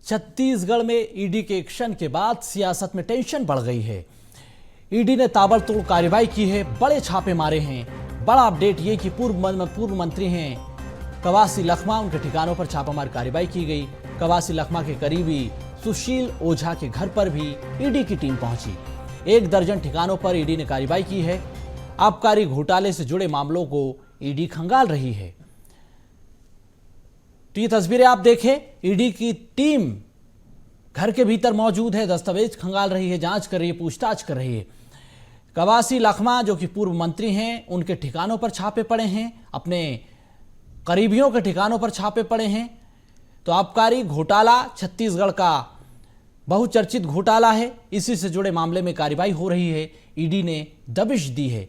छत्तीसगढ़ में ईडी के एक्शन के बाद सियासत में टेंशन बढ़ गई है। ईडी ने ताबड़तोड़ कार्रवाई की है, बड़े छापे मारे हैं। बड़ा अपडेट ये कि पूर्व मंत्री हैं कवासी लखमा, उनके ठिकानों पर छापामार कार्रवाई की गई। कवासी लखमा के करीबी सुशील ओझा के घर पर भी ईडी की टीम पहुंची। 1 दर्जन ठिकानों पर ईडी ने कार्रवाई की है। आबकारी घोटाले से जुड़े मामलों को ईडी खंगाल रही है। तो ये तस्वीरें आप देखें, ईडी की टीम घर के भीतर मौजूद है, दस्तावेज खंगाल रही है, जांच कर रही है, पूछताछ कर रही है। कवासी लखमा जो कि पूर्व मंत्री हैं, उनके ठिकानों पर छापे पड़े हैं, अपने करीबियों के ठिकानों पर छापे पड़े हैं। तो आबकारी घोटाला छत्तीसगढ़ का बहुचर्चित घोटाला है, इसी से जुड़े मामले में कार्रवाई हो रही है। ईडी ने दबिश दी है।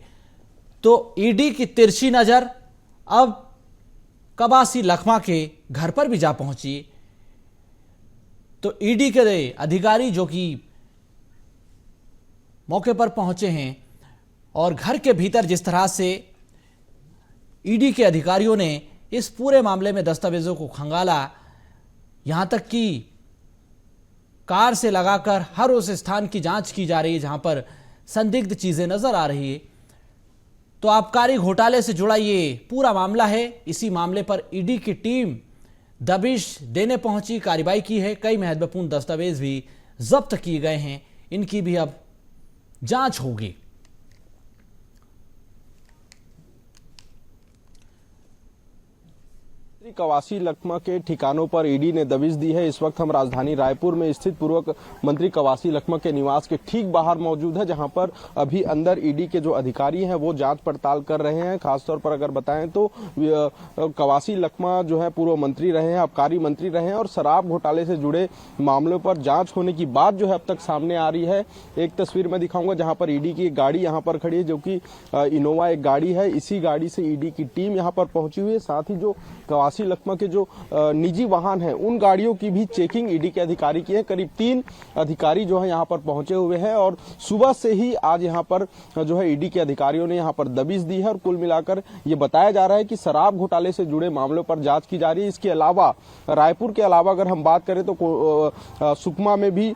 तो ईडी की तिरछी नजर अब कवासी लखमा के घर पर भी जा पहुंची। तो ईडी के अधिकारी जो कि मौके पर पहुंचे हैं और घर के भीतर जिस तरह से ईडी के अधिकारियों ने इस पूरे मामले में दस्तावेजों को खंगाला, यहां तक कि कार से लगाकर हर उस स्थान की जांच की जा रही है जहां पर संदिग्ध चीजें नजर आ रही है। तो आबकारी घोटाले से जुड़ा ये पूरा मामला है। इसी मामले पर ईडी की टीम दबिश देने पहुंची, कार्रवाई की है। कई महत्वपूर्ण दस्तावेज भी जब्त किए गए हैं, इनकी भी अब जांच होगी। कवासी लखमा के ठिकानों पर ईडी ने दबिश दी है। इस वक्त हम राजधानी रायपुर में स्थित पूर्व मंत्री कवासी लखमा के निवास के ठीक बाहर मौजूद है, जहां पर अभी अंदर ईडी के जो अधिकारी हैं वो जांच पड़ताल कर रहे हैं। खासतौर पर अगर बताएं तो कवासी लखमा जो है पूर्व मंत्री रहे हैं, आबकारी मंत्री रहे हैं और शराब घोटाले से जुड़े मामलों पर जांच होने की बात जो है अब तक सामने आ रही है। एक तस्वीर में दिखाऊंगा जहां पर ईडी की एक गाड़ी यहां पर खड़ी है, जो कि इनोवा एक गाड़ी है। इसी गाड़ी से ईडी की टीम यहां पर पहुंची हुई है। साथ ही जो कवासी लखमा के जो निजी वाहन हैं, उन गाड़ियों की भी चेकिंग ईडी के अधिकारी की है। करीब 3 अधिकारी जो है यहाँ पर पहुंचे हुए हैं और सुबह से ही आज यहाँ पर जो है ईडी के अधिकारियों ने यहाँ पर दबिश दी है। और कुल मिलाकर ये बताया जा रहा है कि शराब घोटाले से जुड़े मामलों पर जांच की जा रही है। इसके अलावा रायपुर के अलावा अगर हम बात करें तो सुकमा में भी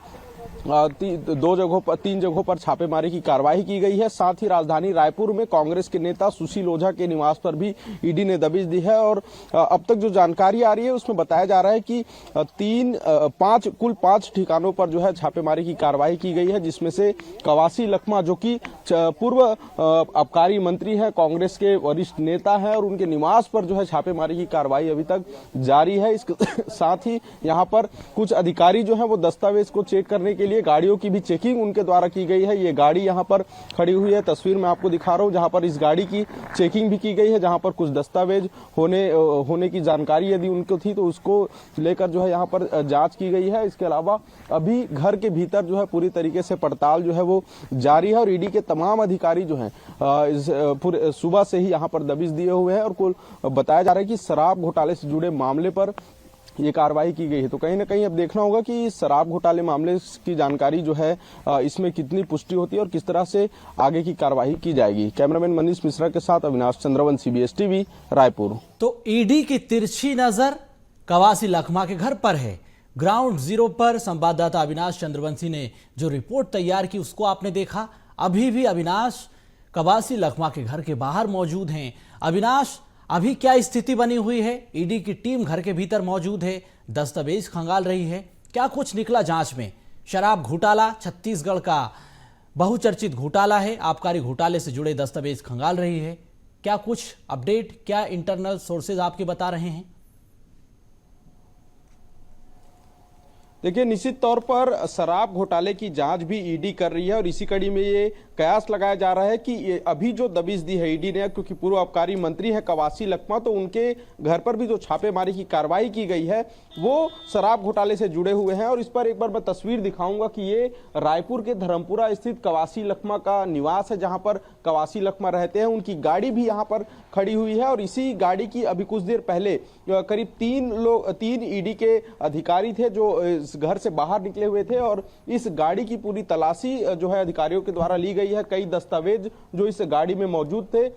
3 जगहों पर छापेमारी की कार्रवाई की गई है। साथ ही राजधानी रायपुर में कांग्रेस के नेता सुशील ओझा के निवास पर भी ईडी ने दबिश दी है। और अब तक जो जानकारी आ रही है उसमें बताया जा रहा है कि कुल 5 ठिकानों पर जो है छापेमारी की कार्रवाई की गई है, जिसमें से कवासी लखमा जो कि पूर्व आबकारी मंत्री है, कांग्रेस के वरिष्ठ नेता है, और उनके निवास पर जो है छापेमारी की कार्रवाई अभी तक जारी है। इसके साथ ही यहाँ पर कुछ अधिकारी जो है वो दस्तावेज को चेक करने के लिए गाड़ियों की भी चेकिंग उनके द्वारा की गई है। ये गाड़ी यहाँ पर खड़ी हुई है, तस्वीर में आपको दिखा रहा हूँ, जहाँ पर इस गाड़ी की चेकिंग भी की गई है, जहाँ पर कुछ दस्तावेज होने की जानकारी यदि उनको थी तो उसको लेकर जो है यहाँ पर जांच की गई है। इसके अलावा अभी घर के भीतर जो है पूरी तरीके से पड़ताल जो है वो जारी है और ईडी के तमाम अधिकारी जो है सुबह से ही यहाँ पर दबिश दिए हुए हैं। और कुल बताया जा रहा है कि शराब घोटाले से जुड़े मामले पर ये कार्रवाई की गई है। तो कहीं ना कहीं अब देखना होगा कि शराब घोटाले मामले की जानकारी जो है इसमें कितनी पुष्टि होती है और किस तरह से आगे की कार्रवाई की जाएगी। कैमरामैन मनीष मिश्रा के साथ अविनाश चंद्रवंशी, CBS TV, रायपुर। तो ईडी की तिरछी नजर कवासी लखमा के घर पर है। ग्राउंड जीरो पर संवाददाता अविनाश चंद्रवंशी ने जो रिपोर्ट तैयार की उसको आपने देखा। अभी भी अविनाश कवासी लखमा के घर के बाहर मौजूद हैं। अविनाश, अभी क्या स्थिति बनी हुई है? ईडी की टीम घर के भीतर मौजूद है, दस्तावेज खंगाल रही है, क्या कुछ निकला जांच में? शराब घोटाला छत्तीसगढ़ का बहुचर्चित घोटाला है, आबकारी घोटाले से जुड़े दस्तावेज खंगाल रही है। क्या कुछ अपडेट, क्या इंटरनल सोर्सेज आपके बता रहे हैं? देखिए, निश्चित तौर पर शराब घोटाले की जांच भी ईडी कर रही है और इसी कड़ी में ये कयास लगाया जा रहा है कि ये अभी जो दबिश दी है ईडी ने, क्योंकि पूर्व आबकारी मंत्री है कवासी लखमा, तो उनके घर पर भी जो छापेमारी की कार्रवाई की गई है वो शराब घोटाले से जुड़े हुए हैं। और इस पर एक बार मैं तस्वीर दिखाऊंगा कि ये रायपुर के धर्मपुरा स्थित कवासी लखमा का निवास है, जहां पर कवासी लखमा रहते हैं। उनकी गाड़ी भी यहाँ पर खड़ी हुई है और इसी गाड़ी की अभी कुछ देर पहले करीब 3 ईडी के अधिकारी थे जो घर से बाहर निकले हुए थे और इस गाड़ी की पूरी तलाशी जो है अधिकारियों के द्वारा ली गई है। कई दस्तावेज जो इस गाड़ी में मौजूद थे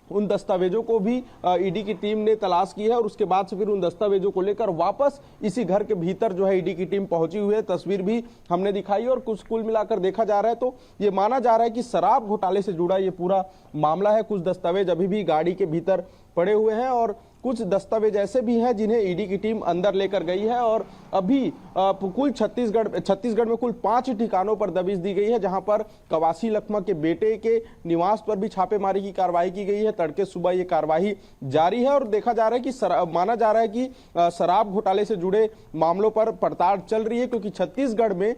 उन दस्तावेजों को भी ईडी की टीम ने तलाश की है और उसके बाद से फिर उन दस्तावेजों को लेकर वापस इसी घर के भीतर जो है ईडी की टीम पहुंची हुई है। तस्वीर भी हमने दिखाई और कुछ कुल मिलाकर देखा जा रहा है तो ये माना जा रहा है कि शराब घोटाले से जुड़ा ये पूरा मामला है। कुछ दस्तावेज अभी भी गाड़ी के भीतर पड़े हुए हैं और कुछ दस्तावेज ऐसे भी हैं जिन्हें ईडी की टीम अंदर लेकर गई है और अभी कुल छत्तीसगढ़ में कुल 5 ठिकानों पर दबिश दी गई है, जहां पर कवासी लखमा के बेटे के निवास पर भी छापेमारी की कार्रवाई की गई है। तड़के सुबह ये कार्रवाई जारी है और देखा जा रहा है कि माना जा रहा है कि शराब घोटाले से जुड़े मामलों पर पड़ताल चल रही है, क्योंकि छत्तीसगढ़ में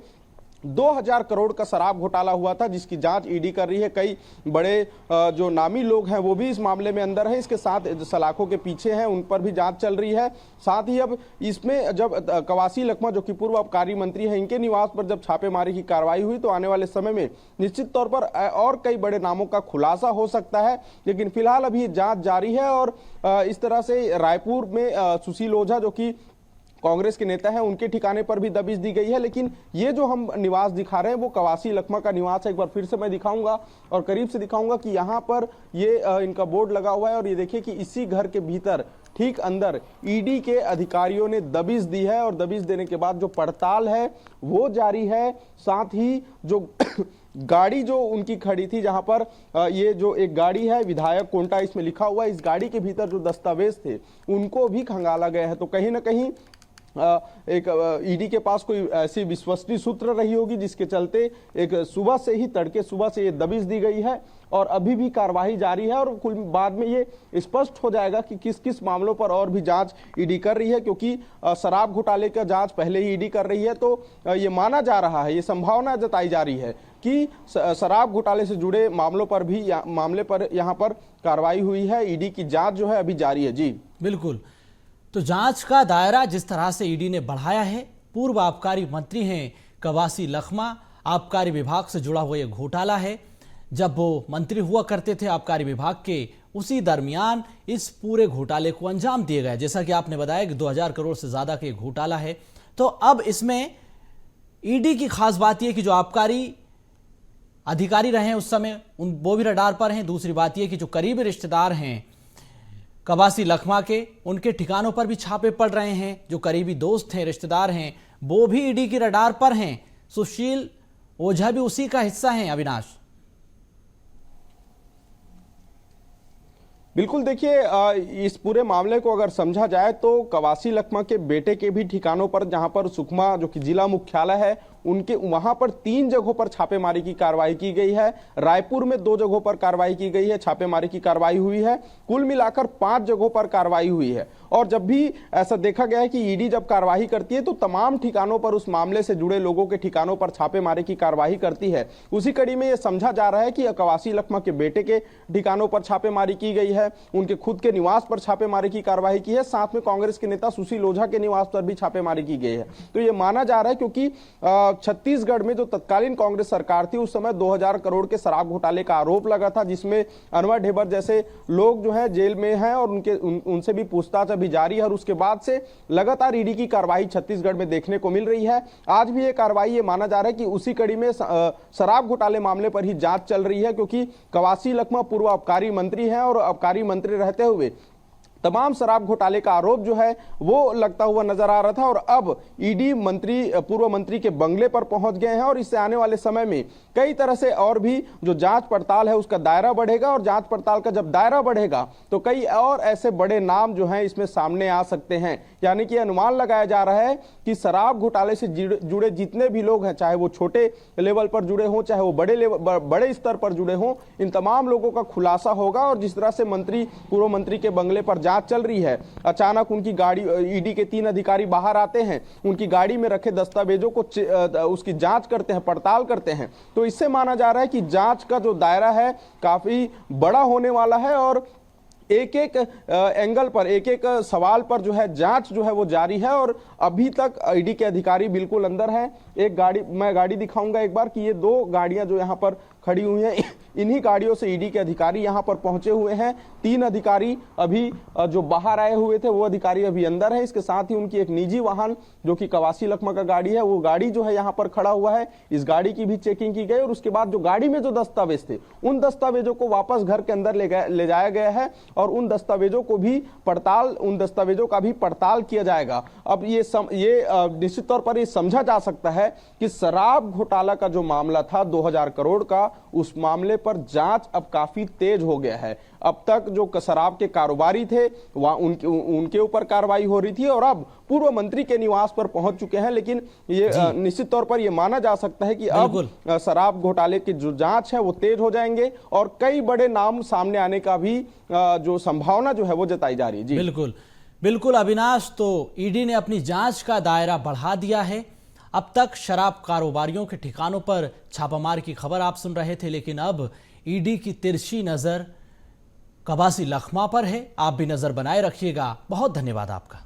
2000 करोड़ का शराब घोटाला हुआ था जिसकी जांच ईडी कर रही है। कई बड़े जो नामी लोग हैं वो भी इस मामले में अंदर हैं, इसके साथ सलाखों के पीछे हैं उन पर भी जांच चल रही है। साथ ही अब इसमें जब कवासी लखमा जो कि पूर्व आबकारी मंत्री हैं, इनके निवास पर जब छापेमारी की कार्रवाई हुई तो आने वाले समय में निश्चित तौर पर और कई बड़े नामों का खुलासा हो सकता है, लेकिन फिलहाल अभी जांच जारी है। और इस तरह से रायपुर में सुशील ओझा जो कि कांग्रेस के नेता हैं, उनके ठिकाने पर भी दबिश दी गई है। लेकिन ये जो हम निवास दिखा रहे हैं वो कवासी लखमा का निवास है। एक बार फिर से मैं दिखाऊंगा और करीब से दिखाऊंगा कि यहाँ पर ये इनका बोर्ड लगा हुआ है और ये देखिए कि इसी घर के भीतर ठीक अंदर ईडी के अधिकारियों ने दबिश दी है और दबिश देने के बाद जो पड़ताल है वो जारी है। साथ ही जो गाड़ी जो उनकी खड़ी थी, जहां पर ये जो एक गाड़ी है विधायक कोंटा इसमें लिखा हुआ है, इस गाड़ी के भीतर जो दस्तावेज थे उनको भी खंगाला गया है। तो कहीं ना कहीं एक ईडी के पास कोई ऐसी विश्वसनीय सूत्र रही होगी जिसके चलते एक सुबह से ही तड़के सुबह से ये दबिश दी गई है और अभी भी कार्रवाई जारी है। और कुल बाद में ये स्पष्ट हो जाएगा कि किस किस मामलों पर और भी जांच ईडी कर रही है, क्योंकि शराब घोटाले का जांच पहले ही ईडी कर रही है। तो ये माना जा रहा है, ये संभावना जताई जा रही है कि शराब घोटाले से जुड़े मामलों पर भी मामले पर यहाँ पर कार्रवाई हुई है। ईडी की जांच जो है अभी जारी है। जी बिल्कुल, तो जांच का दायरा जिस तरह से ईडी ने बढ़ाया है, पूर्व आबकारी मंत्री हैं कवासी लखमा, आबकारी विभाग से जुड़ा हुआ ये घोटाला है। जब वो मंत्री हुआ करते थे आबकारी विभाग के, उसी दरमियान इस पूरे घोटाले को अंजाम दिया गया। जैसा कि आपने बताया कि 2000 करोड़ से ज्यादा का घोटाला है। तो अब इसमें ईडी की खास बात यह कि जो आबकारी अधिकारी रहे उस समय वो भी रडार पर हैं। दूसरी बात यह कि जो करीबी रिश्तेदार हैं कवासी लखमा के, उनके ठिकानों पर भी छापे पड़ रहे हैं। जो करीबी दोस्त हैं, रिश्तेदार हैं, वो भी ईडी की रडार पर हैं। सुशील ओझा भी उसी का हिस्सा हैं। अविनाश, बिल्कुल, देखिए इस पूरे मामले को अगर समझा जाए तो कवासी लखमा के बेटे के भी ठिकानों पर, जहां पर सुकमा जो कि जिला मुख्यालय है, उनके वहां पर 3 जगहों पर छापेमारी की कार्रवाई की गई है। रायपुर में 2 जगहों पर कार्रवाई की गई है, छापेमारी की कार्रवाई हुई है। कुल मिलाकर 5 जगहों पर कार्रवाई हुई है। और जब भी ऐसा देखा गया है कि ईडी जब कार्रवाई करती है तो तमाम ठिकानों पर, उस मामले से जुड़े लोगों के ठिकानों पर छापेमारी की कार्रवाई करती है। उसी कड़ी में यह समझा जा रहा है कि कवासी लखमा के बेटे के ठिकानों पर छापेमारी की गई है, उनके खुद के निवास पर छापेमारी की कार्रवाई की है, साथ में कांग्रेस के नेता सुशील ओझा के निवास पर भी छापेमारी की गई है। तो यह माना जा रहा है क्योंकि छत्तीसगढ़ में जो तत्कालीन कांग्रेस सरकार थी उस समय 2000 करोड़ के शराब घोटाले का आरोप लगा था, जिसमें अनवर ढेबर जैसे लोग जो है जेल में हैं और उनसे भी पूछताछ अभी जारी है। और उसके बाद से लगातार ईडी की कार्रवाई छत्तीसगढ़ में देखने को मिल रही है। आज भी ये कार्रवाई ये माना जा रहा है कि उसी कड़ी में शराब घोटाले मामले पर ही जांच चल रही है, क्योंकि कवासी लखमा पूर्व आबकारी मंत्री हैं और आबकारी मंत्री रहते हुए तमाम शराब घोटाले का आरोप जो है वो लगता हुआ नजर आ रहा था। और अब ईडी पूर्व मंत्री के बंगले पर पहुंच गए हैं और इससे आने वाले समय में कई तरह से और भी जो जांच पड़ताल है उसका दायरा बढ़ेगा। और जांच पड़ताल का जब दायरा बढ़ेगा तो कई और ऐसे बड़े नाम जो हैं इसमें सामने आ सकते हैं। यानी कि अनुमान लगाया जा रहा है कि शराब घोटाले से जुड़े जितने भी लोग हैं, चाहे वो छोटे लेवल पर जुड़े हों, चाहे वो बड़े स्तर पर जुड़े हों, इन तमाम लोगों का खुलासा होगा। और जिस तरह से पूर्व मंत्री के बंगले पर जांच चल रही है, अचानक उनकी गाड़ी, ईडी के 3 अधिकारी बाहर आते हैं, उनकी गाड़ी में रखे दस्तावेजों को उसकी जांच करते हैं, पड़ताल करते हैं। तो इससे माना जा रहा है कि जांच का जो दायरा है काफी बड़ा होने वाला है और एक एक एंगल पर, एक एक सवाल पर जो है जांच जो है वो जारी है। और अभी तक ईडी के अधिकारी बिल्कुल अंदर हैं। एक गाड़ी, मैं गाड़ी दिखाऊंगा एक बार कि ये 2 गाड़ियां जो यहाँ पर खड़ी हुई हैं, इन्हीं गाड़ियों से ईडी के अधिकारी यहां पर पहुंचे हुए हैं। 3 अधिकारी अभी जो बाहर आए हुए थे वो अधिकारी अभी अंदर है। इसके साथ ही उनकी एक निजी वाहन जो कि कवासी लखमा का गाड़ी है, वो गाड़ी जो है यहां पर खड़ा हुआ है, इस गाड़ी की भी चेकिंग की गई और उसके बाद जो गाड़ी में जो दस्तावेज थे उन दस्तावेजों को वापस घर के अंदर ले जाया गया है और उन दस्तावेजों का भी पड़ताल किया जाएगा। अब ये निश्चित तौर पर ये समझा जा सकता है कि शराब घोटाला का जो मामला था 2000 करोड़ का, उस मामले पर जांच अब काफी तेज हो गया है। अब तक जो शराब के कारोबारी थे वहां उनके ऊपर कार्रवाई हो रही थी और अब पूर्व मंत्री के निवास पर पहुंच चुके हैं, लेकिन ये निश्चित तौर पर यह माना जा सकता है कि अब शराब घोटाले की जो जांच है वो तेज हो जाएंगे और कई बड़े नाम सामने आने का भी जो संभावना जो है वो जताई जा रही है। जी बिल्कुल बिल्कुल अविनाश, तो ईडी ने अपनी जांच का दायरा बढ़ा दिया है। अब तक शराब कारोबारियों के ठिकानों पर छापामार की खबर आप सुन रहे थे, लेकिन अब ईडी की तिरछी नजर कवासी लखमा पर है। आप भी नजर बनाए रखिएगा। बहुत धन्यवाद आपका।